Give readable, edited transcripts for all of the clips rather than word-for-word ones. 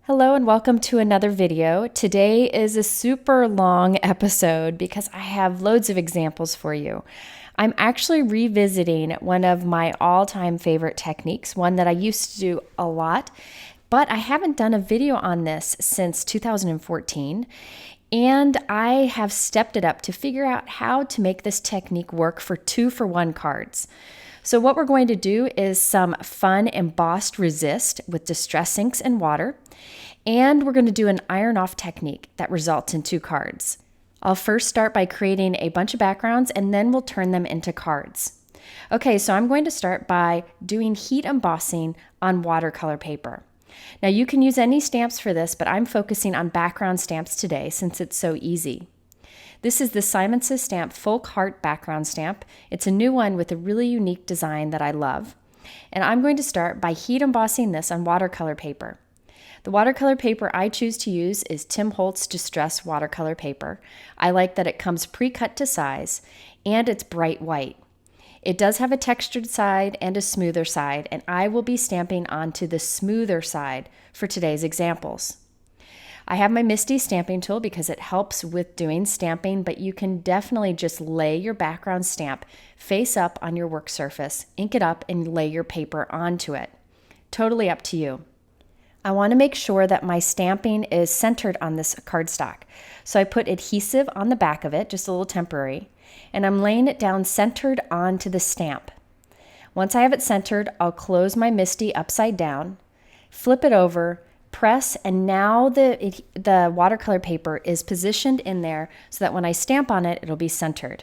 Hello and welcome to another video. Today is a super long episode because I have loads of examples for you. I'm actually revisiting one of my all-time favorite techniques, one that I used to do a lot, but I haven't done a video on this since 2014, and I have stepped it up to figure out how to make this technique work for 2-for-1 cards. So what we're going to do is some fun embossed resist with distress inks and water. And we're going to do an iron off technique that results in 2 cards. I'll first start by creating a bunch of backgrounds and then we'll turn them into cards. Okay, so I'm going to start by doing heat embossing on watercolor paper. Now you can use any stamps for this, but I'm focusing on background stamps today since it's so easy. This is the Simon Says Stamp Folk Heart background stamp. It's a new one with a really unique design that I love. And I'm going to start by heat embossing this on watercolor paper. The watercolor paper I choose to use is Tim Holtz Distress watercolor paper. I like that it comes pre-cut to size and it's bright white. It does have a textured side and a smoother side, and I will be stamping onto the smoother side for today's examples. I have my MISTI stamping tool because it helps with doing stamping, but you can definitely just lay your background stamp face up on your work surface, ink it up, and lay your paper onto it. Totally up to you. I want to make sure that my stamping is centered on this cardstock. So I put adhesive on the back of it, just a little temporary, and I'm laying it down centered onto the stamp. Once I have it centered, I'll close my MISTI upside down, flip it over, press, and now the watercolor paper is positioned in there so that when I stamp on it, it'll be centered.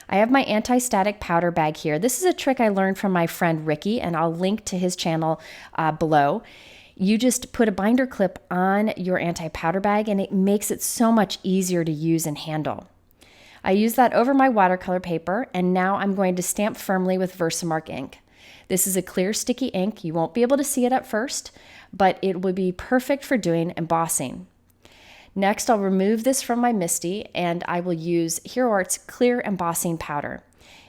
I have my anti-static powder bag here. This is a trick I learned from my friend Ricky, and I'll link to his channel below. You just put a binder clip on your anti-powder bag and it makes it so much easier to use and handle. I use that over my watercolor paper, and now I'm going to stamp firmly with Versamark ink. This is a clear sticky ink. You won't be able to see it at first, but it will be perfect for doing embossing. Next, I'll remove this from my MISTI and I will use Hero Art's clear embossing powder.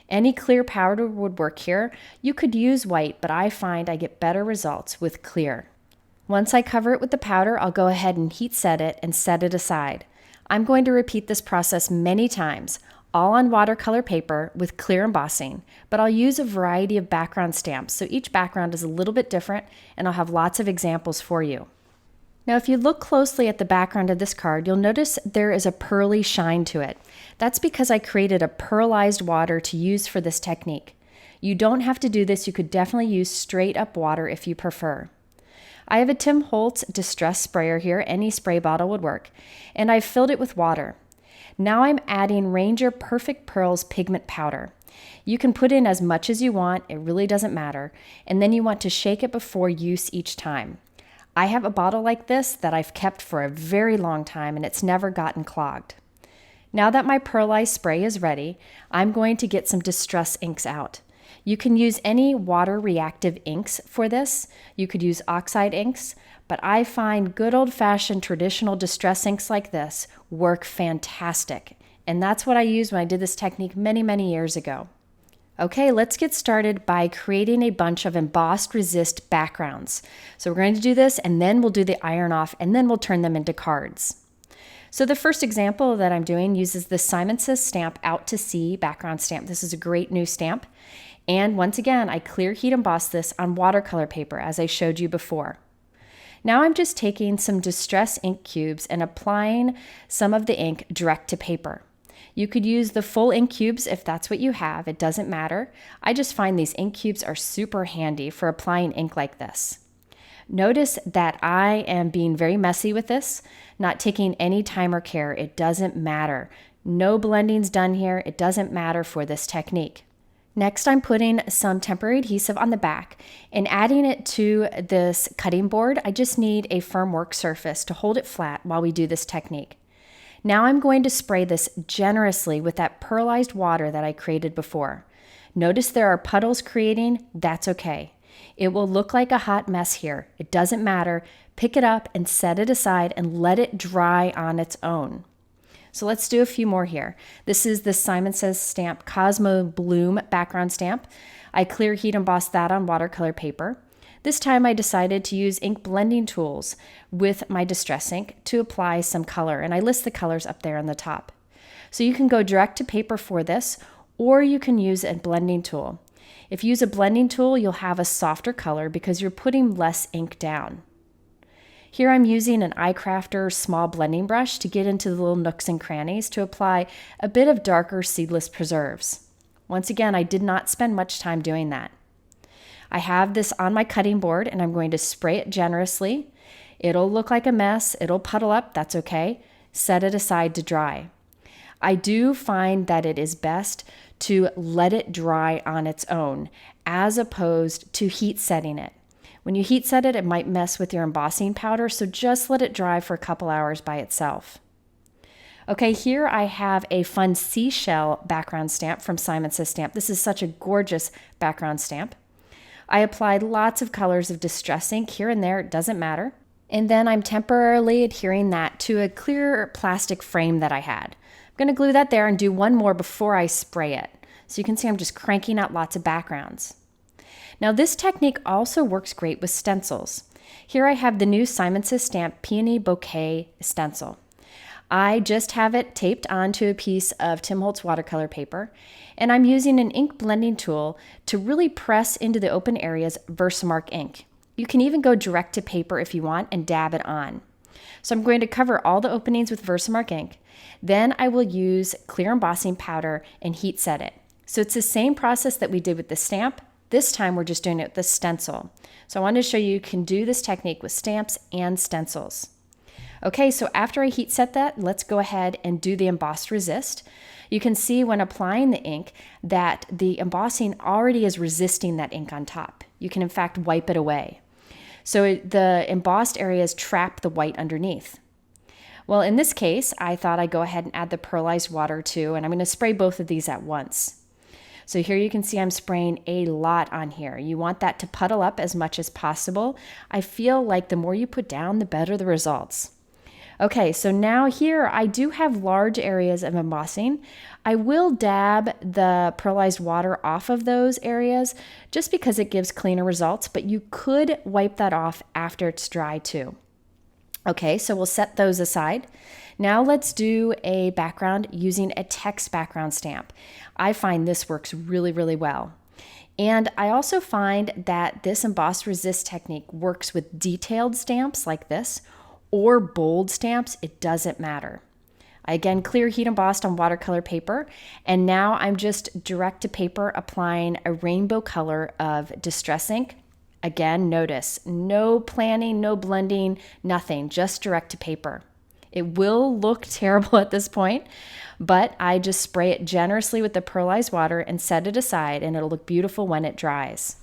Any clear powder would work here. You could use white, but I find I get better results with clear. Once I cover it with the powder, I'll go ahead and heat set it and set it aside. I'm going to repeat this process many times, all on watercolor paper with clear embossing, but I'll use a variety of background stamps, so each background is a little bit different, and I'll have lots of examples for you. Now, if you look closely at the background of this card, you'll notice there is a pearly shine to it. That's because I created a pearlized water to use for this technique. You don't have to do this. You could definitely use straight up water if you prefer. I have a Tim Holtz Distress sprayer here. Any spray bottle would work, and I've filled it with water. Now I'm adding Ranger Perfect Pearls pigment powder. You can put in as much as you want, it really doesn't matter, and then you want to shake it before use each time. I have a bottle like this that I've kept for a very long time and it's never gotten clogged. Now that my pearlized spray is ready, I'm going to get some distress inks out. You can use any water reactive inks for this. You could use oxide inks, but I find good old-fashioned traditional distress inks like this work fantastic. And that's what I used when I did this technique many, many years ago. Okay, let's get started by creating a bunch of embossed resist backgrounds. So we're going to do this, and then we'll do the iron off, and then we'll turn them into cards. So the first example that I'm doing uses the Simon Says Stamp Out to Sea background stamp. This is a great new stamp. And once again, I clear heat emboss this on watercolor paper as I showed you before. Now I'm just taking some distress ink cubes and applying some of the ink direct to paper. You could use the full ink cubes if that's what you have. It doesn't matter. I just find these ink cubes are super handy for applying ink like this. Notice that I am being very messy with this, not taking any time or care. It doesn't matter. No blending's done here. It doesn't matter for this technique. Next, I'm putting some temporary adhesive on the back and adding it to this cutting board. I just need a firm work surface to hold it flat while we do this technique. Now I'm going to spray this generously with that pearlized water that I created before. Notice there are puddles creating. That's okay. It will look like a hot mess here. It doesn't matter. Pick it up and set it aside and let it dry on its own. So let's do a few more here. This is the Simon Says Stamp Cosmo Bloom background stamp. I clear heat embossed that on watercolor paper. This time I decided to use ink blending tools with my Distress ink to apply some color, and I list the colors up there on the top. So you can go direct to paper for this, or you can use a blending tool. If you use a blending tool, you'll have a softer color because you're putting less ink down. Here I'm using an iCrafter small blending brush to get into the little nooks and crannies to apply a bit of darker seedless preserves. Once again, I did not spend much time doing that. I have this on my cutting board and I'm going to spray it generously. It'll look like a mess, it'll puddle up, that's okay. Set it aside to dry. I do find that it is best to let it dry on its own as opposed to heat setting it. When you heat set it, it might mess with your embossing powder, so just let it dry for a couple hours by itself. Okay, here I have a fun seashell background stamp from Simon Says Stamp. This is such a gorgeous background stamp. I applied lots of colors of Distress ink here and there, it doesn't matter. And then I'm temporarily adhering that to a clear plastic frame that I had. I'm going to glue that there and do one more before I spray it. So you can see I'm just cranking out lots of backgrounds. Now this technique also works great with stencils. Here I have the new Simon Says Stamp Peony Bouquet stencil. I just have it taped onto a piece of Tim Holtz watercolor paper, and I'm using an ink blending tool to really press into the open areas Versamark ink. You can even go direct to paper if you want and dab it on. So I'm going to cover all the openings with Versamark ink. Then I will use clear embossing powder and heat set it. So it's the same process that we did with the stamp. This time we're just doing it with the stencil. So I wanted to show you can do this technique with stamps and stencils. Okay, so after I heat set that, let's go ahead and do the embossed resist. You can see when applying the ink that the embossing already is resisting that ink on top. You can in fact wipe it away. So the embossed areas trap the white underneath. Well, in this case, I thought I'd go ahead and add the pearlized water too, and I'm going to spray both of these at once. So here you can see I'm spraying a lot on here. You want that to puddle up as much as possible. I feel like the more you put down, the better the results. Okay, so now here I do have large areas of embossing. I will dab the pearlized water off of those areas just because it gives cleaner results, but you could wipe that off after it's dry too. Okay, so we'll set those aside. Now let's do a background using a text background stamp. I find this works really, really well. And I also find that this embossed resist technique works with detailed stamps like this or bold stamps, it doesn't matter. I again clear heat embossed on watercolor paper, and now I'm just direct to paper applying a rainbow color of Distress ink. Again, notice, no planning, no blending, nothing, just direct to paper. It will look terrible at this point, but I just spray it generously with the pearlized water and set it aside, and it'll look beautiful when it dries.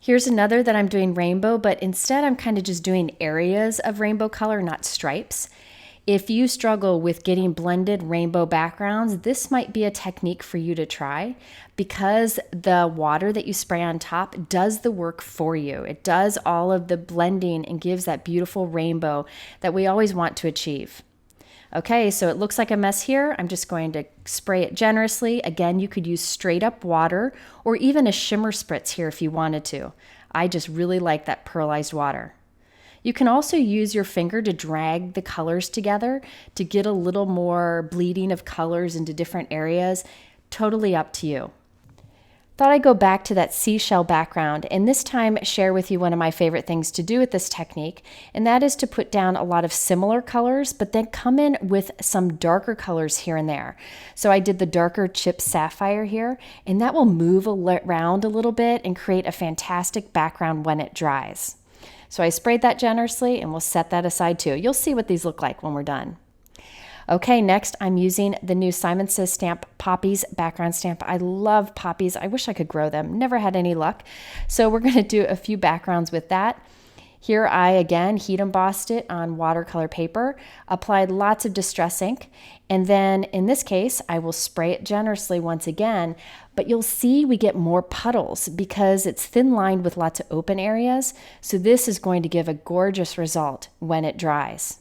Here's another that I'm doing rainbow, but instead I'm kind of just doing areas of rainbow color, not stripes. If you struggle with getting blended rainbow backgrounds, this might be a technique for you to try because the water that you spray on top does the work for you. It does all of the blending and gives that beautiful rainbow that we always want to achieve. Okay, so it looks like a mess here. I'm just going to spray it generously. Again, you could use straight up water or even a shimmer spritz here if you wanted to. I just really like that pearlized water. You can also use your finger to drag the colors together to get a little more bleeding of colors into different areas. Totally up to you. Thought I'd go back to that seashell background and this time share with you one of my favorite things to do with this technique, and that is to put down a lot of similar colors, but then come in with some darker colors here and there. So I did the darker chip sapphire here, and that will move around a little bit and create a fantastic background when it dries. So I sprayed that generously and we'll set that aside too. You'll see what these look like when we're done. Okay, next I'm using the new Simon Says Stamp Poppies background stamp. I love poppies. I wish I could grow them. Never had any luck. So we're going to do a few backgrounds with that. Here I again heat embossed it on watercolor paper, applied lots of Distress ink, and then in this case I will spray it generously once again, but you'll see we get more puddles because it's thin lined with lots of open areas. So this is going to give a gorgeous result when it dries.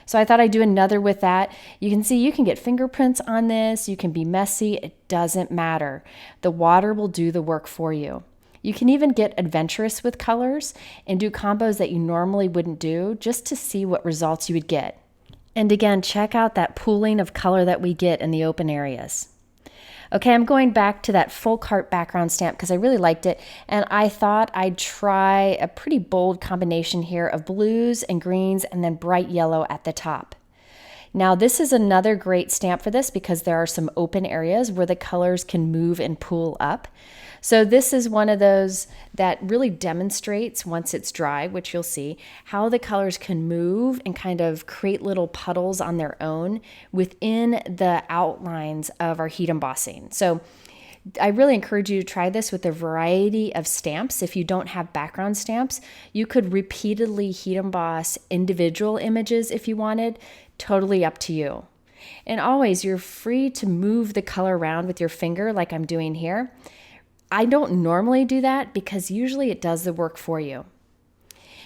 So I thought I'd do another with that. You can see you can get fingerprints on this. You can be messy. It doesn't matter. The water will do the work for you. You can even get adventurous with colors and do combos that you normally wouldn't do just to see what results you would get. And again, check out that pooling of color that we get in the open areas. Okay, I'm going back to that full cart background stamp because I really liked it, and I thought I'd try a pretty bold combination here of blues and greens and then bright yellow at the top. Now this is another great stamp for this because there are some open areas where the colors can move and pool up. So this is one of those that really demonstrates, once it's dry, which you'll see, how the colors can move and kind of create little puddles on their own within the outlines of our heat embossing. So I really encourage you to try this with a variety of stamps. If you don't have background stamps, you could repeatedly heat emboss individual images if you wanted, totally up to you. And always, you're free to move the color around with your finger like I'm doing here. I don't normally do that because usually it does the work for you.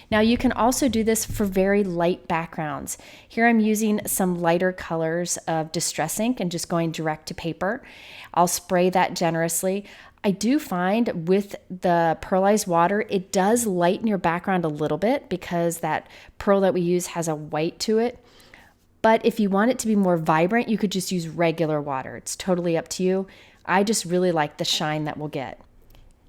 Now you can also do this for very light backgrounds. Here I'm using some lighter colors of Distress ink and just going direct to paper. I'll spray that generously. I do find with the pearlized water, it does lighten your background a little bit because that pearl that we use has a white to it. But if you want it to be more vibrant, you could just use regular water. It's totally up to you. I just really like the shine that we'll get.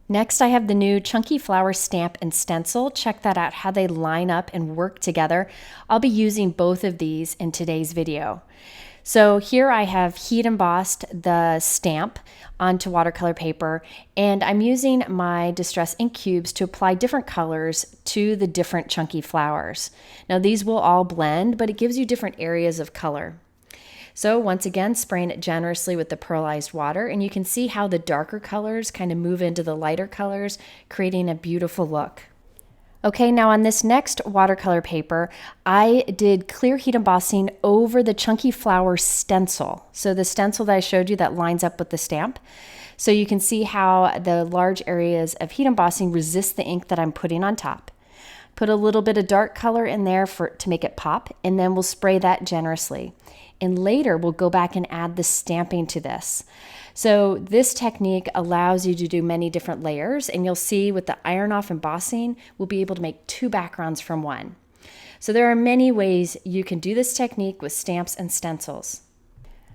Next, I have the new Chunky Flower stamp and stencil. Check that out, how they line up and work together. I'll be using both of these in today's video. So here I have heat embossed the stamp onto watercolor paper, and I'm using my Distress ink cubes to apply different colors to the different chunky flowers. Now these will all blend, but it gives you different areas of color. So once again, spraying it generously with the pearlized water, and you can see how the darker colors kind of move into the lighter colors, creating a beautiful look. Okay, now on this next watercolor paper, I did clear heat embossing over the chunky flower stencil. So the stencil that I showed you that lines up with the stamp. So you can see how the large areas of heat embossing resist the ink that I'm putting on top. Put a little bit of dark color in there to make it pop, and then we'll spray that generously. And later we'll go back and add the stamping to this. So this technique allows you to do many different layers, and you'll see with the iron off embossing, we'll be able to make two backgrounds from one. So there are many ways you can do this technique with stamps and stencils.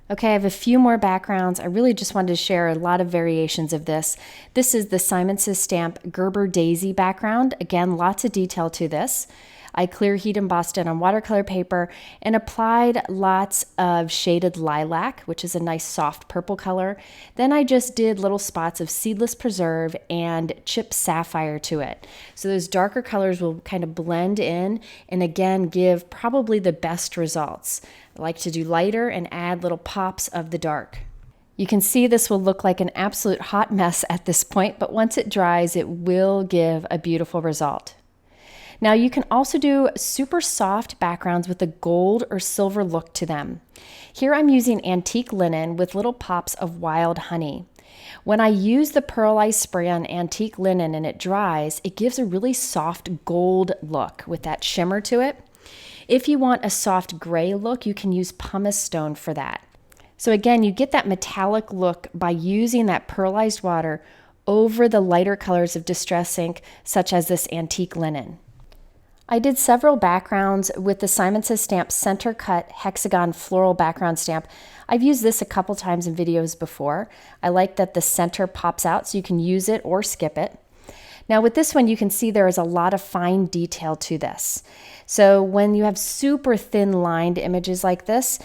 Okay, I have a few more backgrounds. I really just wanted to share a lot of variations of this. This is the Simon Says Stamp Gerber Daisy background. Again, lots of detail to this. I clear heat embossed it on watercolor paper and applied lots of shaded lilac, which is a nice soft purple color. Then I just did little spots of seedless preserve and chipped sapphire to it. So those darker colors will kind of blend in and again give probably the best results. I like to do lighter and add little pops of the dark. You can see this will look like an absolute hot mess at this point, but once it dries, it will give a beautiful result. Now you can also do super soft backgrounds with a gold or silver look to them. Here I'm using antique linen with little pops of wild honey. When I use the pearlized spray on antique linen and it dries, it gives a really soft gold look with that shimmer to it. If you want a soft gray look, you can use pumice stone for that. So again, you get that metallic look by using that pearlized water over the lighter colors of Distress ink, such as this antique linen. I did several backgrounds with the Simon Says Stamp Center Cut Hexagon Floral background stamp. I've used this a couple times in videos before. I like that the center pops out so you can use it or skip it. Now with this one, you can see there is a lot of fine detail to this. So when you have super thin lined images like this,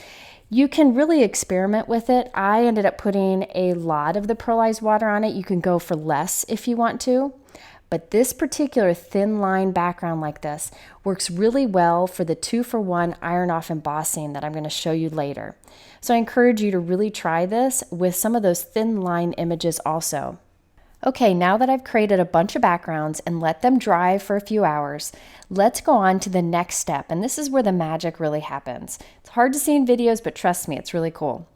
you can really experiment with it. I ended up putting a lot of the pearlized water on it. You can go for less if you want to. But this particular thin line background like this works really well for the 2-for-1 iron off embossing that I'm going to show you later. So I encourage you to really try this with some of those thin line images also. Okay, now that I've created a bunch of backgrounds and let them dry for a few hours, let's go on to the next step. And this is where the magic really happens. It's hard to see in videos, but trust me, it's really cool.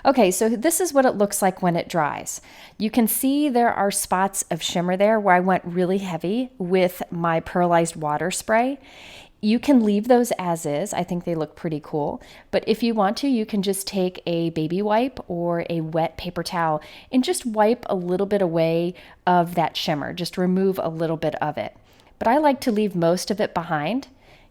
Okay, so this is what it looks like when it dries. You can see there are spots of shimmer there where I went really heavy with my pearlized water spray. You can leave those as is. I think they look pretty cool. But if you want to, you can just take a baby wipe or a wet paper towel and just wipe a little bit away of that shimmer. Just remove a little bit of it. But I like to leave most of it behind.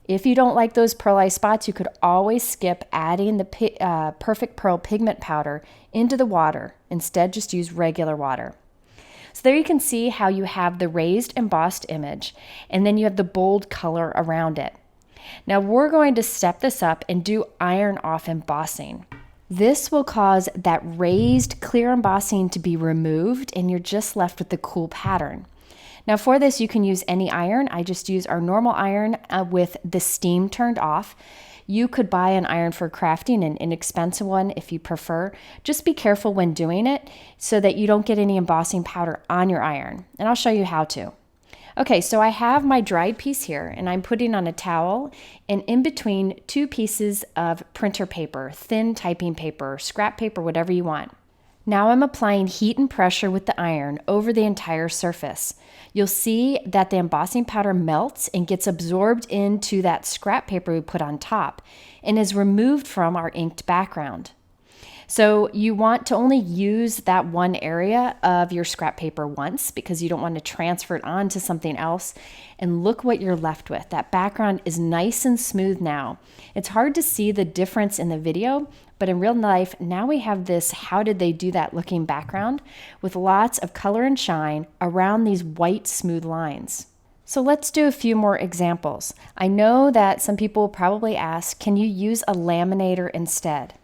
If you don't like those pearlized spots, you could always skip adding the Perfect Pearl pigment powder into the water. Instead, just use regular water. So there you can see how you have the raised embossed image, and then you have the bold color around it. Now we're going to step this up and do iron off embossing. This will cause that raised clear embossing to be removed, and you're just left with the cool pattern. Now for this, you can use any iron. I just use our normal iron with the steam turned off. You could buy an iron for crafting, an inexpensive one if you prefer. Just be careful when doing it so that you don't get any embossing powder on your iron. And I'll show you how to. Okay, so I have my dried piece here, and I'm putting on a towel and in between 2 pieces of printer paper, thin typing paper, scrap paper, whatever you want. Now I'm applying heat and pressure with the iron over the entire surface. You'll see that the embossing powder melts and gets absorbed into that scrap paper we put on top and is removed from our inked background. So you want to only use that one area of your scrap paper once because you don't want to transfer it on to something else. And look what you're left with. That background is nice and smooth now. It's hard to see the difference in the video, but in real life, now we have this how did they do that looking background with lots of color and shine around these white smooth lines. So let's do a few more examples. I know that some people will probably ask, can you use a laminator instead?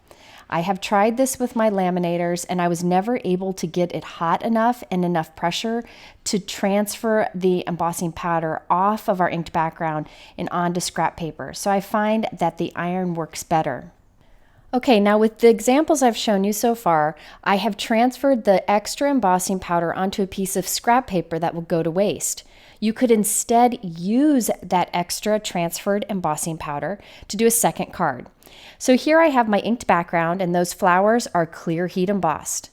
I have tried this with my laminators and I was never able to get it hot enough and enough pressure to transfer the embossing powder off of our inked background and onto scrap paper. So I find that the iron works better. Okay, now with the examples I've shown you so far, I have transferred the extra embossing powder onto a piece of scrap paper that will go to waste. You could instead use that extra transferred embossing powder to do a second card. So here I have my inked background and those flowers are clear heat embossed.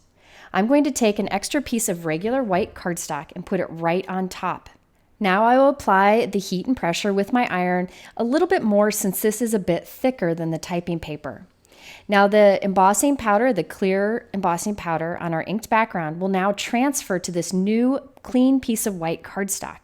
I'm going to take an extra piece of regular white cardstock and put it right on top. Now I will apply the heat and pressure with my iron a little bit more since this is a bit thicker than the typing paper. Now the embossing powder, the clear embossing powder on our inked background will now transfer to this new clean piece of white cardstock.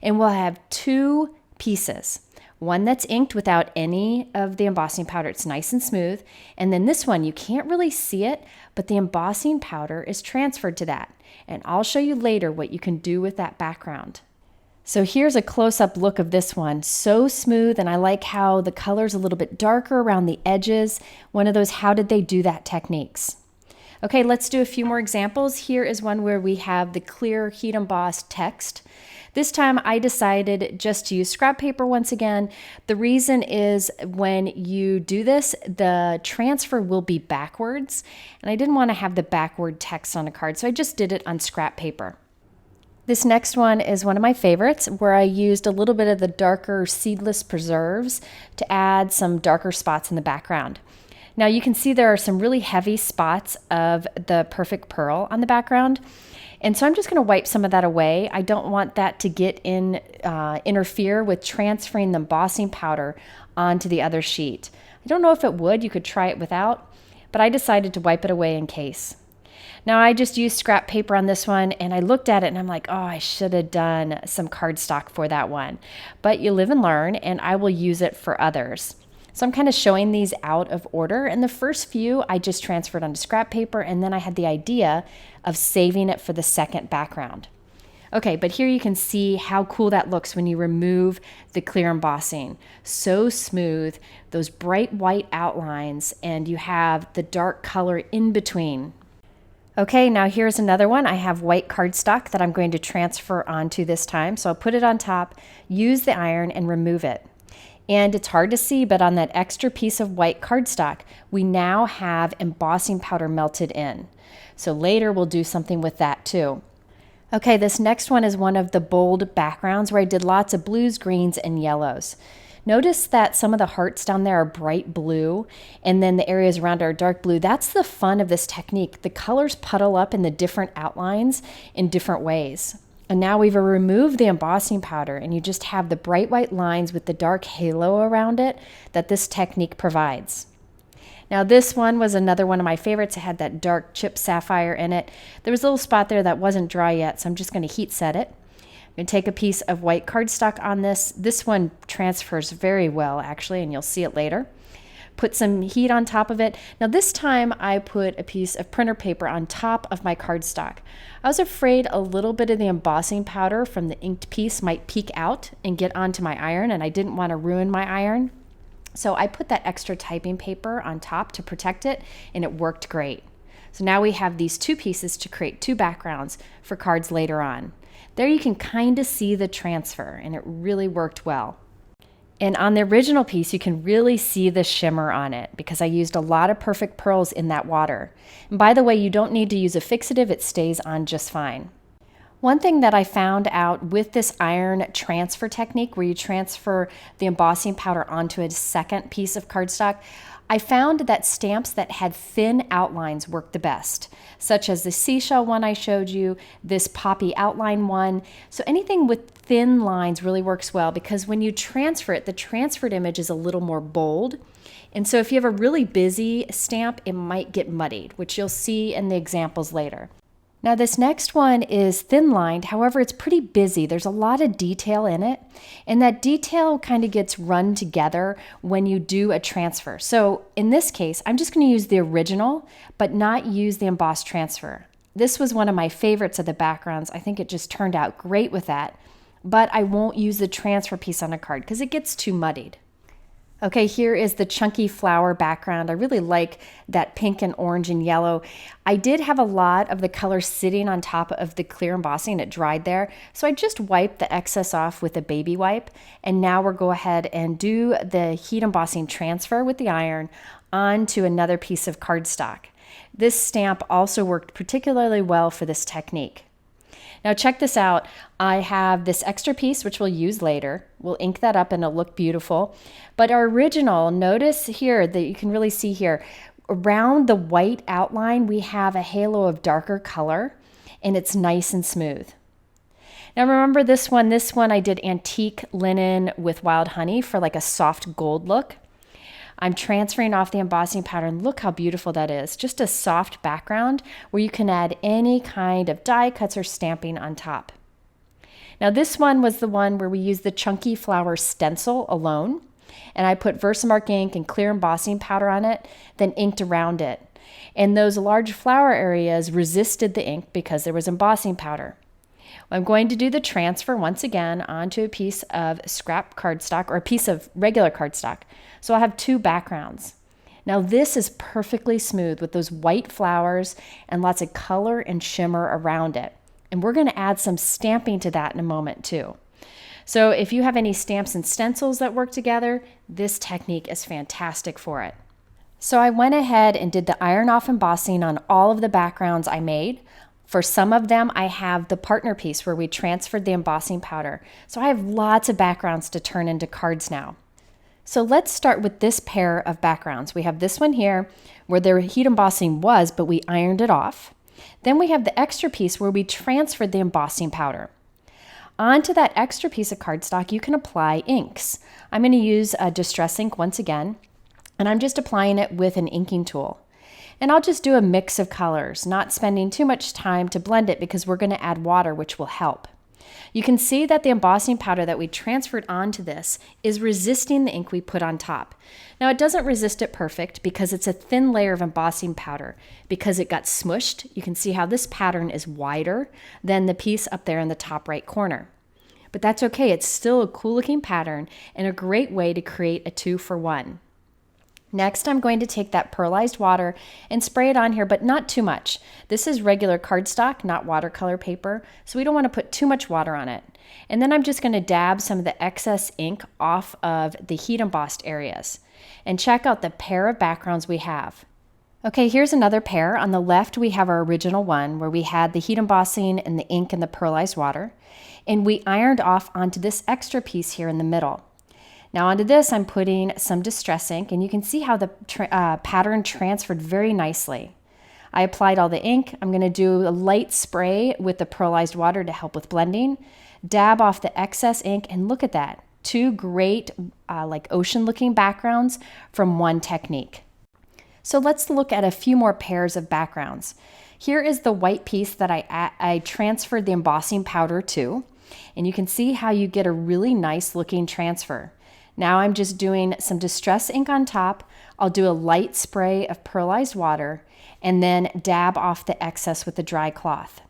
And we'll have 2 pieces. One that's inked without any of the embossing powder. It's nice and smooth. And then this one, you can't really see it, but the embossing powder is transferred to that. And I'll show you later what you can do with that background. So here's a close-up look of this one. So smooth, and I like how the color's a little bit darker around the edges. One of those how did they do that techniques. Okay, let's do a few more examples. Here is one where we have the clear heat embossed text. This time I decided just to use scrap paper once again. The reason is when you do this, the transfer will be backwards, and I didn't want to have the backward text on a card, so I just did it on scrap paper. This next one is one of my favorites where I used a little bit of the darker seedless preserves to add some darker spots in the background. Now you can see there are some really heavy spots of the Perfect Pearl on the background. And so I'm just going to wipe some of that away. I don't want that to interfere with transferring the embossing powder onto the other sheet. I don't know if it would. You could try it without, but I decided to wipe it away in case. Now I just used scrap paper on this one and I looked at it and I'm like, oh, I should have done some cardstock for that one. But you live and learn, and I will use it for others. So I'm kind of showing these out of order. And the first few I just transferred onto scrap paper, and then I had the idea of saving it for the second background. Okay, but here you can see how cool that looks when you remove the clear embossing. So smooth, those bright white outlines, and you have the dark color in between. Okay, now here's another one. I have white cardstock that I'm going to transfer onto this time. So I'll put it on top, use the iron, and remove it. And it's hard to see, but on that extra piece of white cardstock, we now have embossing powder melted in. So later we'll do something with that too. Okay, this next one is one of the bold backgrounds where I did lots of blues, greens, and yellows. Notice that some of the hearts down there are bright blue, and then the areas around are dark blue. That's the fun of this technique. The colors puddle up in the different outlines in different ways. And now we've removed the embossing powder and you just have the bright white lines with the dark halo around it that this technique provides. Now this one was another one of my favorites. It had that dark chip sapphire in it. There was a little spot there that wasn't dry yet, so I'm just going to heat set it. I'm going to take a piece of white cardstock on this. This one transfers very well actually, and you'll see it later. Put some heat on top of it. Now this time I put a piece of printer paper on top of my cardstock. I was afraid a little bit of the embossing powder from the inked piece might peek out and get onto my iron, and I didn't want to ruin my iron. So I put that extra typing paper on top to protect it, and it worked great. So now we have these two pieces to create two backgrounds for cards later on. There you can kind of see the transfer, and it really worked well. And on the original piece, you can really see the shimmer on it because I used a lot of perfect pearls in that water. And by the way, you don't need to use a fixative, it stays on just fine. One thing that I found out with this iron transfer technique where you transfer the embossing powder onto a second piece of cardstock, I found that stamps that had thin outlines worked the best, such as the seashell one I showed you, this poppy outline one. So anything with thin lines really works well because when you transfer it, the transferred image is a little more bold. And so if you have a really busy stamp, it might get muddied, which you'll see in the examples later. Now this next one is thin lined, however it's pretty busy. There's a lot of detail in it, and that detail kind of gets run together when you do a transfer. So in this case, I'm just going to use the original, but not use the embossed transfer. This was one of my favorites of the backgrounds. I think it just turned out great with that, but I won't use the transfer piece on a card because it gets too muddied. Okay, here is the chunky flower background. I really like that pink and orange and yellow. I did have a lot of the color sitting on top of the clear embossing. It dried there. So I just wiped the excess off with a baby wipe. And now we'll go ahead and do the heat embossing transfer with the iron onto another piece of cardstock. This stamp also worked particularly well for this technique. Now check this out. I have this extra piece, which we'll use later. We'll ink that up and it'll look beautiful. But our original, notice here that you can really see here, around the white outline, we have a halo of darker color and it's nice and smooth. Now remember this one I did antique linen with wild honey for like a soft gold look. I'm transferring off the embossing powder and look how beautiful that is. Just a soft background where you can add any kind of die cuts or stamping on top. Now this one was the one where we used the chunky flower stencil alone, and I put Versamark ink and clear embossing powder on it, then inked around it. And those large flower areas resisted the ink because there was embossing powder. I'm going to do the transfer once again onto a piece of scrap cardstock or a piece of regular cardstock. So I'll have two backgrounds. Now this is perfectly smooth with those white flowers and lots of color and shimmer around it. And we're going to add some stamping to that in a moment too. So if you have any stamps and stencils that work together, this technique is fantastic for it. So I went ahead and did the iron off embossing on all of the backgrounds I made. For some of them, I have the partner piece where we transferred the embossing powder. So I have lots of backgrounds to turn into cards now. So let's start with this pair of backgrounds. We have this one here where the heat embossing was, but we ironed it off. Then we have the extra piece where we transferred the embossing powder. Onto that extra piece of cardstock, you can apply inks. I'm going to use a distress ink once again, and I'm just applying it with an inking tool. And I'll just do a mix of colors, not spending too much time to blend it because we're going to add water, which will help. You can see that the embossing powder that we transferred onto this is resisting the ink we put on top. Now it doesn't resist it perfect because it's a thin layer of embossing powder. Because it got smushed, you can see how this pattern is wider than the piece up there in the top right corner. But that's okay, it's still a cool looking pattern and a great way to create a 2-for-1. Next, I'm going to take that pearlized water and spray it on here, but not too much. This is regular cardstock, not watercolor paper, so we don't want to put too much water on it. And then I'm just going to dab some of the excess ink off of the heat embossed areas. And check out the pair of backgrounds we have. Okay, here's another pair. On the left, we have our original one where we had the heat embossing and the ink and the pearlized water. And we ironed off onto this extra piece here in the middle. Now onto this, I'm putting some distress ink, and you can see how the pattern transferred very nicely. I applied all the ink. I'm going to do a light spray with the pearlized water to help with blending. Dab off the excess ink, and look at that. Two great like ocean looking backgrounds from one technique. So let's look at a few more pairs of backgrounds. Here is the white piece that I transferred the embossing powder to, and you can see how you get a really nice looking transfer. Now I'm just doing some distress ink on top. I'll do a light spray of pearlized water and then dab off the excess with a dry cloth.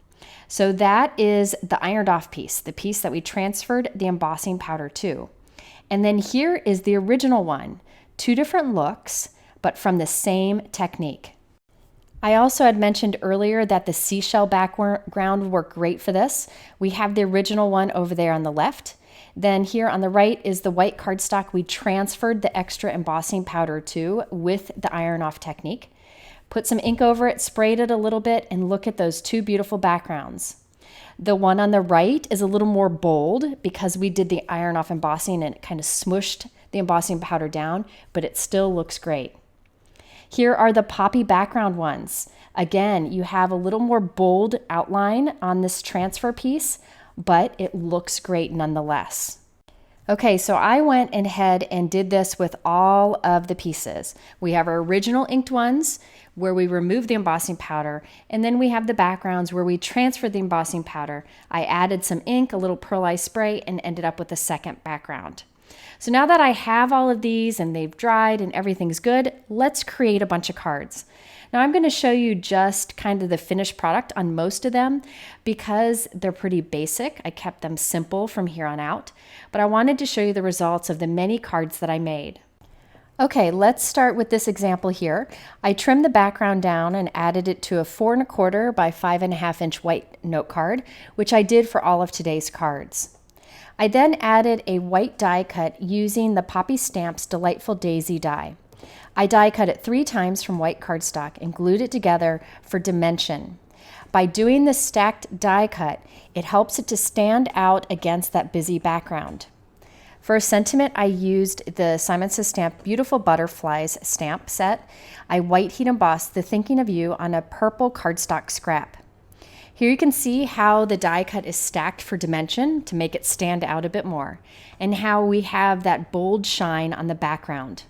So that is the ironed off piece, the piece that we transferred the embossing powder to. And then here is the original one, two different looks, but from the same technique. I also had mentioned earlier that the seashell background would work great for this. We have the original one over there on the left. Then here on the right is the white cardstock we transferred the extra embossing powder to with the iron off technique. Put some ink over it, sprayed it a little bit, and look at those two beautiful backgrounds. The one on the right is a little more bold because we did the iron off embossing and it kind of smushed the embossing powder down, but it still looks great. Here are the poppy background ones. Again, you have a little more bold outline on this transfer piece, but it looks great nonetheless. Okay, so I went ahead and did this with all of the pieces. We have our original inked ones where we removed the embossing powder, and then we have the backgrounds where we transferred the embossing powder. I added some ink, a little pearlized spray, and ended up with a second background. So now that I have all of these and they've dried and everything's good, let's create a bunch of cards. Now I'm going to show you just kind of the finished product on most of them because they're pretty basic. I kept them simple from here on out, but I wanted to show you the results of the many cards that I made. Okay, let's start with this example here. I trimmed the background down and added it to a 4 1/4 by 5.5 inch white note card, which I did for all of today's cards. I then added a white die cut using the Poppies Stamps Delightful Daisy die. I die cut it 3 times from white cardstock and glued it together for dimension. By doing the stacked die cut, it helps it to stand out against that busy background. For a sentiment, I used the Simon Says Stamp Beautiful Butterflies stamp set. I white heat embossed the Thinking of You on a purple cardstock scrap. Here you can see how the die cut is stacked for dimension to make it stand out a bit more, and how we have that bold shine on the background.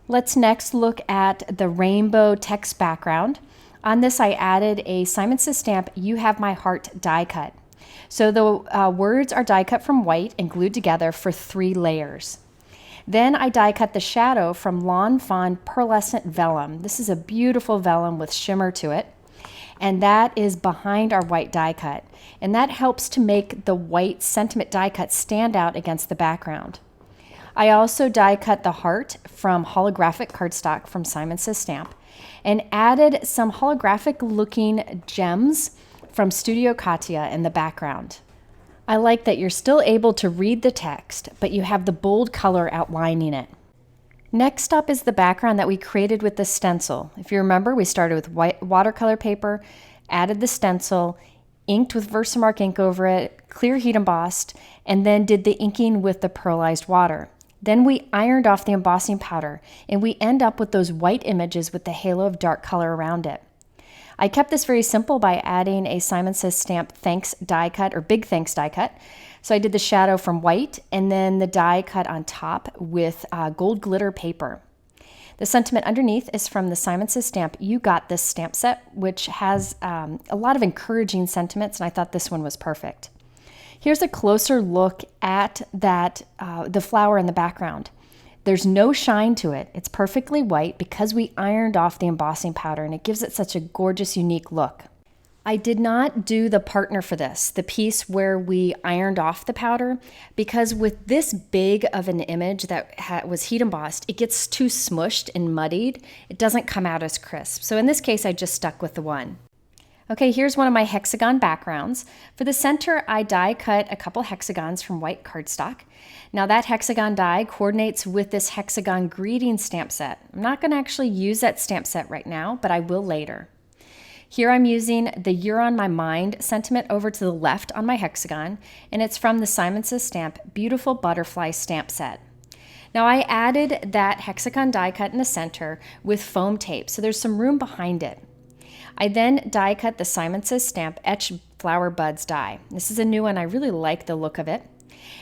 Let's next look at the rainbow text background. On this, I added a Simon Says Stamp You Have My Heart die cut. So the words are die cut from white and glued together for 3 layers. Then I die cut the shadow from Lawn Fawn Pearlescent Vellum. This is a beautiful vellum with shimmer to it, and that is behind our white die cut. And that helps to make the white sentiment die cut stand out against the background. I also die cut the heart from holographic cardstock from Simon Says Stamp and added some holographic looking gems from Studio Katia in the background. I like that you're still able to read the text, but you have the bold color outlining it. Next up is the background that we created with the stencil. If you remember, we started with white watercolor paper, added the stencil, inked with Versamark ink over it, clear heat embossed, and then did the inking with the pearlized water. Then we ironed off the embossing powder, and we end up with those white images with the halo of dark color around it. I kept this very simple by adding a Simon Says Stamp Thanks die cut, or Big Thanks die cut. So I did the shadow from white and then the die cut on top with gold glitter paper. The sentiment underneath is from the Simon Says Stamp You Got This stamp set, which has a lot of encouraging sentiments, and I thought this one was perfect. Here's a closer look at the flower in the background. There's no shine to it. It's perfectly white because we ironed off the embossing powder, and it gives it such a gorgeous, unique look. I did not do the partner for this, the piece where we ironed off the powder, because with this big of an image that was heat embossed, it gets too smushed and muddied. It doesn't come out as crisp. So in this case, I just stuck with the one. Okay, here's one of my hexagon backgrounds. For the center, I die cut a couple hexagons from white cardstock. Now that hexagon die coordinates with this hexagon greeting stamp set. I'm not going to actually use that stamp set right now, but I will later. Here I'm using the You're on My Mind sentiment over to the left on my hexagon, and it's from the Simon Says Stamp Beautiful Butterfly stamp set. Now I added that hexagon die cut in the center with foam tape, so there's some room behind it. I then die cut the Simon Says Stamp Etched Flower Buds die. This is a new one. I really like the look of it.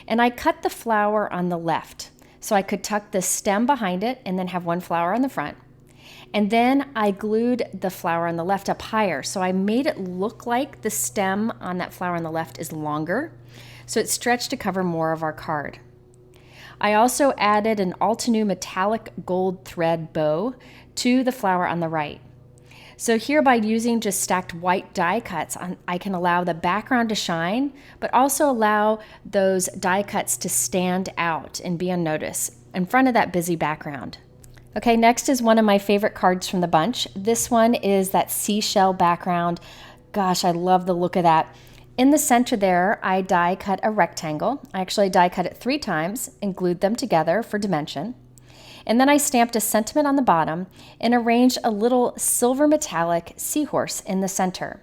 And I cut the flower on the left, so I could tuck the stem behind it and then have one flower on the front. And then I glued the flower on the left up higher, so I made it look like the stem on that flower on the left is longer, so it stretched to cover more of our card. I also added an Altenew metallic gold thread bow to the flower on the right. So here, by using just stacked white die cuts, I can allow the background to shine, but also allow those die cuts to stand out and be unnoticed in front of that busy background. Okay, next is one of my favorite cards from the bunch. This one is that seashell background. Gosh, I love the look of that. In the center there, I die cut a rectangle. I actually die cut it 3 times and glued them together for dimension. And then I stamped a sentiment on the bottom and arranged a little silver metallic seahorse in the center.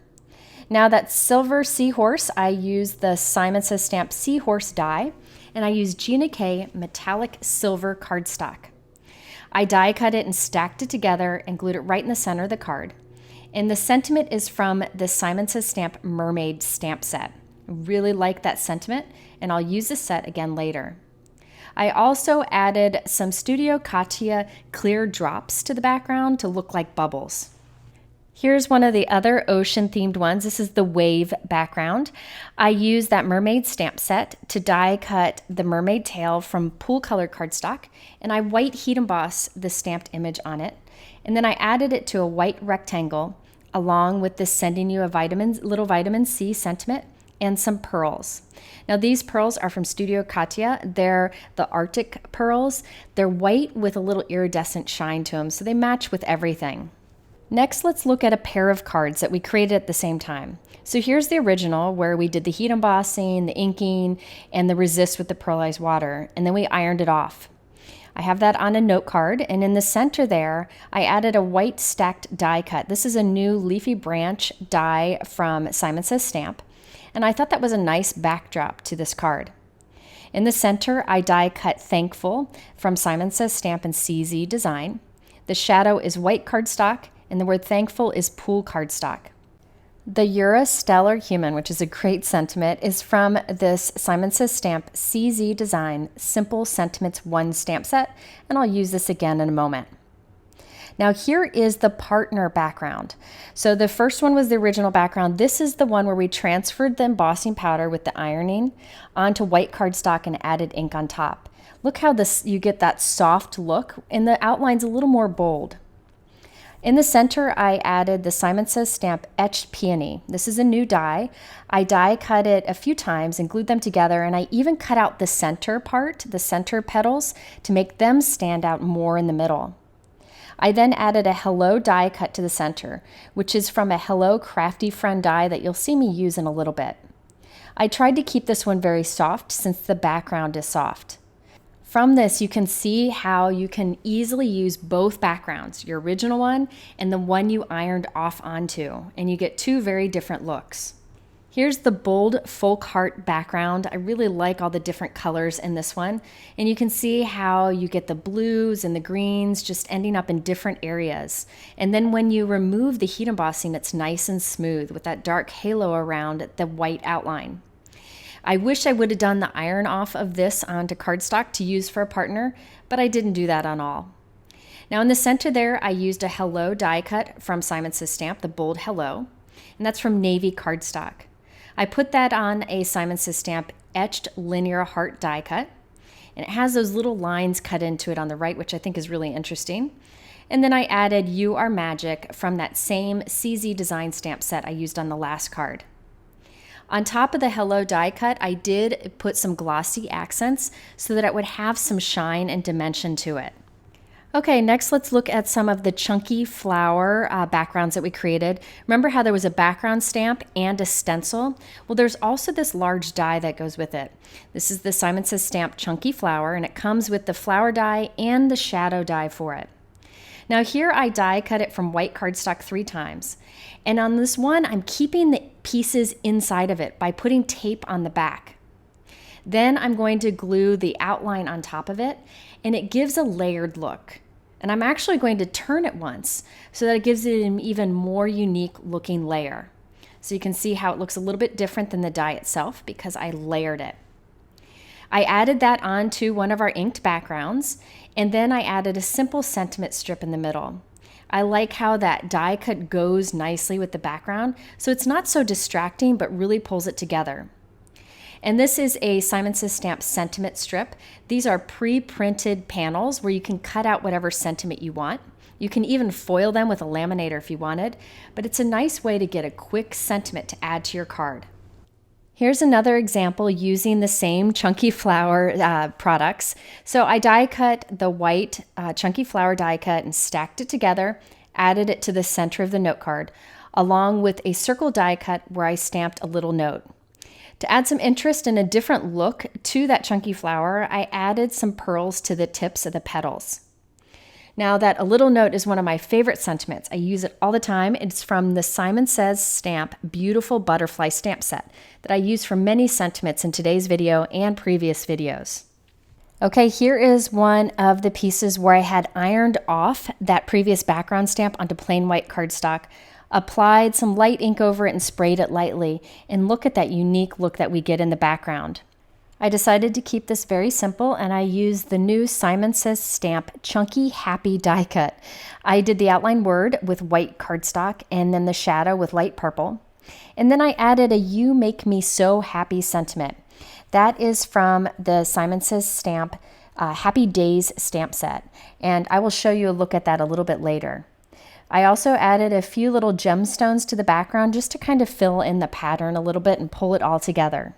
Now that silver seahorse, I used the Simon Says Stamp Seahorse die, and I used Gina K metallic silver cardstock. I die cut it and stacked it together and glued it right in the center of the card. And the sentiment is from the Simon Says Stamp Mermaid stamp set. I really like that sentiment, and I'll use this set again later. I also added some Studio Katia clear drops to the background to look like bubbles. Here's one of the other ocean themed ones. This is the wave background. I used that mermaid stamp set to die cut the mermaid tail from pool color cardstock, and I white heat embossed the stamped image on it. And then I added it to a white rectangle along with this sending you a little vitamin C sentiment and some pearls. Now these pearls are from Studio Katia. They're the Arctic pearls. They're white with a little iridescent shine to them, so they match with everything. Next, let's look at a pair of cards that we created at the same time. So here's the original where we did the heat embossing, the inking, and the resist with the pearlized water, and then we ironed it off. I have that on a note card, and in the center there, I added a white stacked die cut. This is a new leafy branch die from Simon Says Stamp, and I thought that was a nice backdrop to this card. In the center, I die cut Thankful from Simon Says Stamp and CZ Design. The shadow is white cardstock, and the word thankful is pool cardstock. The Stellar Human, which is a great sentiment, is from this Simon Says Stamp CZ Design Simple Sentiments 1 stamp set, and I'll use this again in a moment. Now here is the partner background. So the first one was the original background. This is the one where we transferred the embossing powder with the ironing onto white cardstock and added ink on top. Look how you get that soft look, and the outline's a little more bold. In the center, I added the Simon Says Stamp Etched Peony. This is a new die. I die cut it a few times and glued them together, and I even cut out the center part, the center petals, to make them stand out more in the middle. I then added a Hello die cut to the center, which is from a Hello Crafty Friend die that you'll see me use in a little bit. I tried to keep this one very soft since the background is soft. From this, you can see how you can easily use both backgrounds, your original one and the one you ironed off onto, and you get 2 very different looks. Here's the bold folk heart background. I really like all the different colors in this one, and you can see how you get the blues and the greens just ending up in different areas. And then when you remove the heat embossing, it's nice and smooth with that dark halo around the white outline. I wish I would have done the iron off of this onto cardstock to use for a partner, but I didn't do that on all. Now in the center there, I used a Hello die cut from Simon Says Stamp, the bold Hello, and that's from navy cardstock. I put that on a Simon Says Stamp Etched linear heart die cut, and it has those little lines cut into it on the right, which I think is really interesting. And then I added You Are Magic from that same CZ Design stamp set I used on the last card. On top of the Hello die cut, I did put some glossy accents so that it would have some shine and dimension to it. Okay, next let's look at some of the chunky flower backgrounds that we created. Remember how there was a background stamp and a stencil? Well, there's also this large die that goes with it. This is the Simon Says Stamp Chunky Flower, and it comes with the flower die and the shadow die for it. Now here I die cut it from white cardstock 3 times. And on this one, I'm keeping the pieces inside of it by putting tape on the back. Then I'm going to glue the outline on top of it, and it gives a layered look. And I'm actually going to turn it once so that it gives it an even more unique looking layer. So you can see how it looks a little bit different than the die itself because I layered it. I added that onto one of our inked backgrounds, and then I added a simple sentiment strip in the middle. I like how that die cut goes nicely with the background, so it's not so distracting but really pulls it together. And this is a Simon Says Stamp sentiment strip. These are pre-printed panels where you can cut out whatever sentiment you want. You can even foil them with a laminator if you wanted, but it's a nice way to get a quick sentiment to add to your card. Here's another example using the same chunky flower products. So I die cut the white chunky flower die cut and stacked it together, added it to the center of the note card, along with a circle die cut where I stamped a little note. To add some interest and a different look to that chunky flower, I added some pearls to the tips of the petals. Now that a little note is one of my favorite sentiments. I use it all the time. It's from the Simon Says Stamp Beautiful Butterfly Stamp Set that I use for many sentiments in today's video and previous videos. Okay, here is one of the pieces where I had ironed off that previous background stamp onto plain white cardstock, applied some light ink over it and sprayed it lightly, and look at that unique look that we get in the background. I decided to keep this very simple, and I used the new Simon Says Stamp Chunky Happy die cut. I did the outline word with white cardstock and then the shadow with light purple. And then I added a You Make Me So Happy sentiment. That is from the Simon Says Stamp Happy Days stamp set, and I will show you a look at that a little bit later. I also added a few little gemstones to the background just to kind of fill in the pattern a little bit and pull it all together.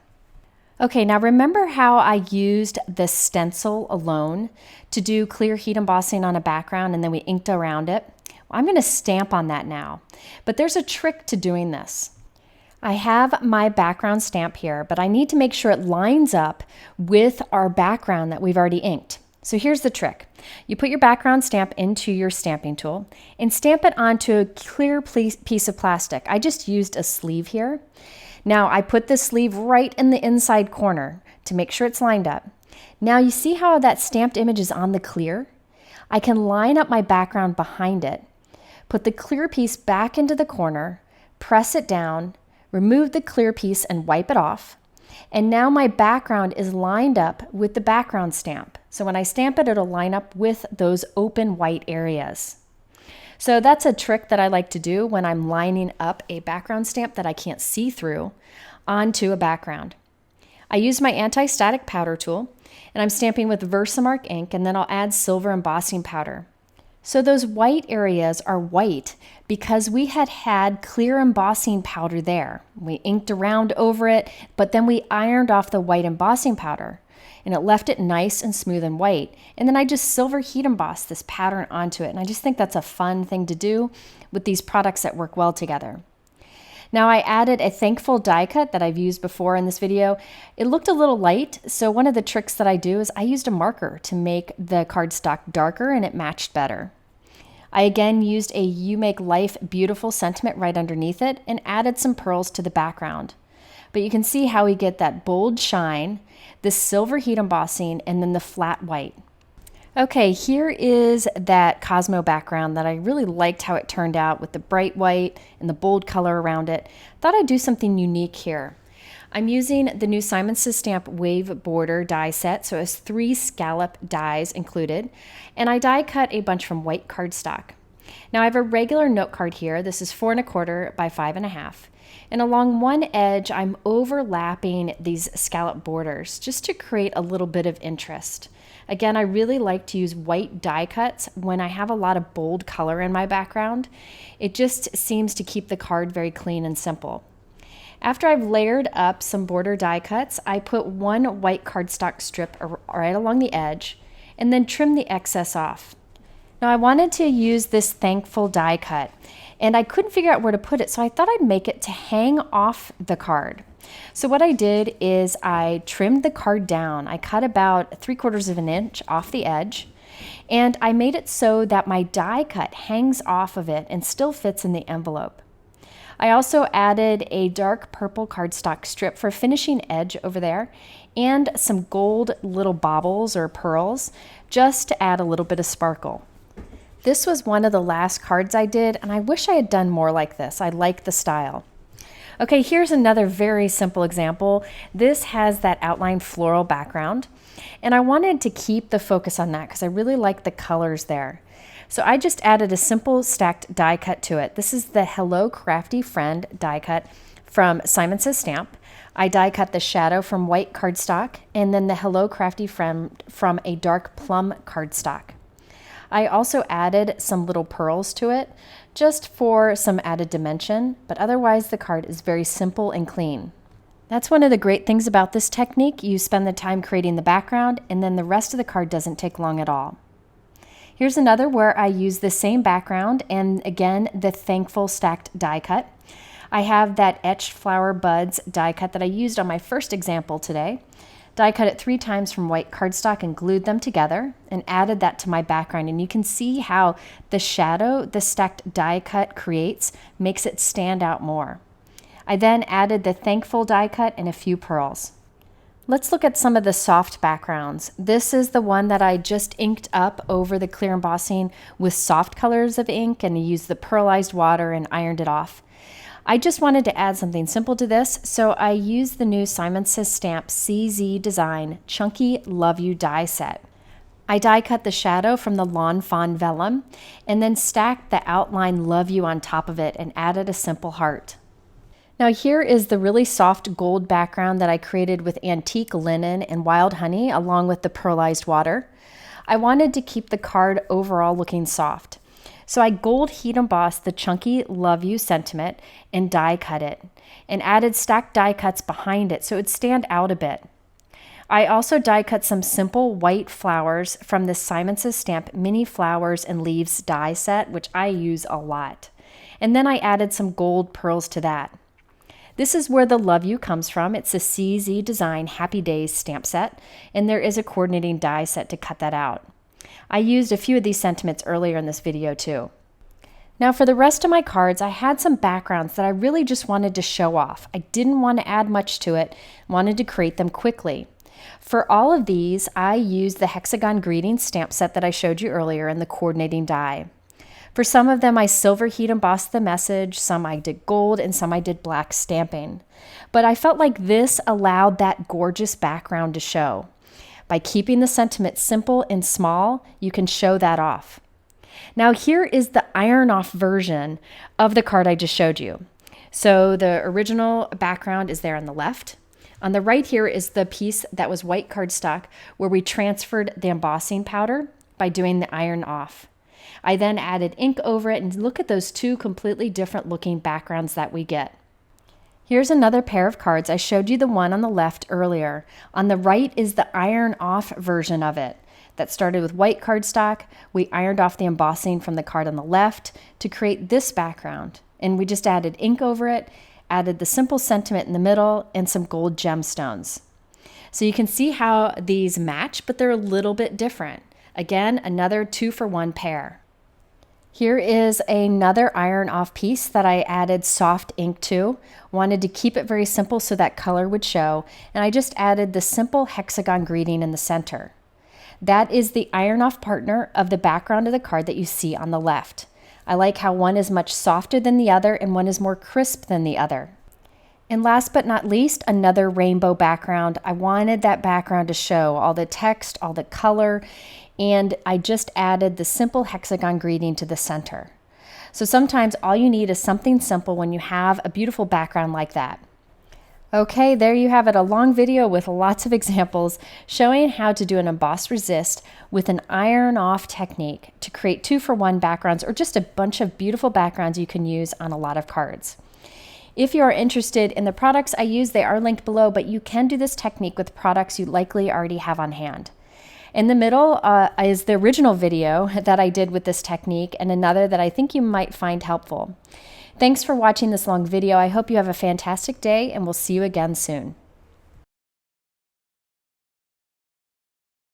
Okay, now remember how I used the stencil alone to do clear heat embossing on a background and then we inked around it? Well, I'm going to stamp on that now, but there's a trick to doing this. I have my background stamp here, but I need to make sure it lines up with our background that we've already inked. So here's the trick. You put your background stamp into your stamping tool and stamp it onto a clear piece of plastic. I just used a sleeve here. Now I put the sleeve right in the inside corner to make sure it's lined up. Now you see how that stamped image is on the clear? I can line up my background behind it, put the clear piece back into the corner, press it down, remove the clear piece and wipe it off. And now my background is lined up with the background stamp. So when I stamp it, it'll line up with those open white areas. So that's a trick that I like to do when I'm lining up a background stamp that I can't see through onto a background. I use my anti-static powder tool and I'm stamping with Versamark ink, and then I'll add silver embossing powder. So those white areas are white because we had clear embossing powder there. We inked around over it, but then we ironed off the white embossing powder and it left it nice and smooth and white. And then I just silver heat embossed this pattern onto it. And I just think that's a fun thing to do with these products that work well together. Now I added a Thankful die cut that I've used before in this video. It looked a little light, so one of the tricks that I do is I used a marker to make the cardstock darker and it matched better. I again used a You Make Life Beautiful sentiment right underneath it and added some pearls to the background. But you can see how we get that bold shine, the silver heat embossing, and then the flat white. Okay, here is that Cosmo background that I really liked how it turned out with the bright white and the bold color around it. Thought I'd do something unique here. I'm using the new Simon Says Stamp Wave Border die set, so it has 3 scallop dies included, and I die cut a bunch from white cardstock. Now I have a regular note card here. This is 4 1/4 by 5 1/2. And along one edge, I'm overlapping these scallop borders just to create a little bit of interest. Again, I really like to use white die cuts when I have a lot of bold color in my background. It just seems to keep the card very clean and simple. After I've layered up some border die cuts, I put one white cardstock strip right along the edge and then trim the excess off. Now I wanted to use this Thankful die cut and I couldn't figure out where to put it, so I thought I'd make it to hang off the card. So what I did is I trimmed the card down. I cut about 3/4 of an inch off the edge, and I made it so that my die cut hangs off of it and still fits in the envelope. I also added a dark purple cardstock strip for finishing edge over there and some gold little baubles or pearls just to add a little bit of sparkle. This was one of the last cards I did, and I wish I had done more like this. I like the style. Okay, here's another very simple example. This has that outline floral background, and I wanted to keep the focus on that because I really like the colors there. So I just added a simple stacked die cut to it. This is the Hello Crafty Friend die cut from Simon Says Stamp. I die cut the shadow from white cardstock and then the Hello Crafty Friend from a dark plum cardstock. I also added some little pearls to it just for some added dimension, but otherwise the card is very simple and clean. That's one of the great things about this technique. You spend the time creating the background and then the rest of the card doesn't take long at all. Here's another where I use the same background and again the Thankful stacked die cut. I have that Etched flower buds die cut that I used on my first example today. Die cut it 3 times from white cardstock and glued them together and added that to my background. And you can see how the shadow the stacked die cut creates makes it stand out more. I then added the Thankful die cut and a few pearls. Let's look at some of the soft backgrounds. This is the one that I just inked up over the clear embossing with soft colors of ink and used the pearlized water and ironed it off. I just wanted to add something simple to this, so I used the new Simon Says Stamp CZ Design Chunky Love You die set. I die cut the shadow from the Lawn Fawn Vellum and then stacked the outline Love You on top of it and added a simple heart. Now here is the really soft gold background that I created with antique linen and wild honey along with the pearlized water. I wanted to keep the card overall looking soft. So I gold heat embossed the Chunky Love You sentiment and die cut it and added stacked die cuts behind it so it would stand out a bit. I also die cut some simple white flowers from the Simon Says Stamp Mini Flowers and Leaves die set, which I use a lot. And then I added some gold pearls to that. This is where the Love You comes from. It's a CZ Design Happy Days stamp set, and there is a coordinating die set to cut that out. I used a few of these sentiments earlier in this video too. Now for the rest of my cards, I had some backgrounds that I really just wanted to show off. I didn't want to add much to it, wanted to create them quickly. For all of these, I used the Hexagon Greetings stamp set that I showed you earlier in the coordinating die. For some of them, I silver heat embossed the message, some I did gold, and some I did black stamping. But I felt like this allowed that gorgeous background to show. By keeping the sentiment simple and small, you can show that off. Now here is the iron-off version of the card I just showed you. So the original background is there on the left. On the right here is the piece that was white cardstock where we transferred the embossing powder by doing the iron off. I then added ink over it, and look at those 2 completely different looking backgrounds that we get. Here's another pair of cards. I showed you the one on the left earlier. On the right is the iron off version of it. That started with white cardstock. We ironed off the embossing from the card on the left to create this background. And we just added ink over it, added the simple sentiment in the middle, and some gold gemstones. So you can see how these match, but they're a little bit different. Again, another 2-for-1 pair. Here is another iron off piece that I added soft ink to. Wanted to keep it very simple so that color would show, and I just added the simple hexagon greeting in the center. That is the iron off partner of the background of the card that you see on the left. I like how one is much softer than the other and one is more crisp than the other. And last but not least, another rainbow background. I wanted that background to show all the text, all the color, and I just added the simple hexagon greeting to the center. So sometimes all you need is something simple when you have a beautiful background like that. Okay, there you have it, a long video with lots of examples showing how to do an embossed resist with an iron off technique to create 2-for-1 backgrounds or just a bunch of beautiful backgrounds you can use on a lot of cards. If you are interested in the products I use, they are linked below, but you can do this technique with products you likely already have on hand. In the middle is the original video that I did with this technique and another that I think you might find helpful. Thanks for watching this long video. I hope you have a fantastic day and we'll see you again soon.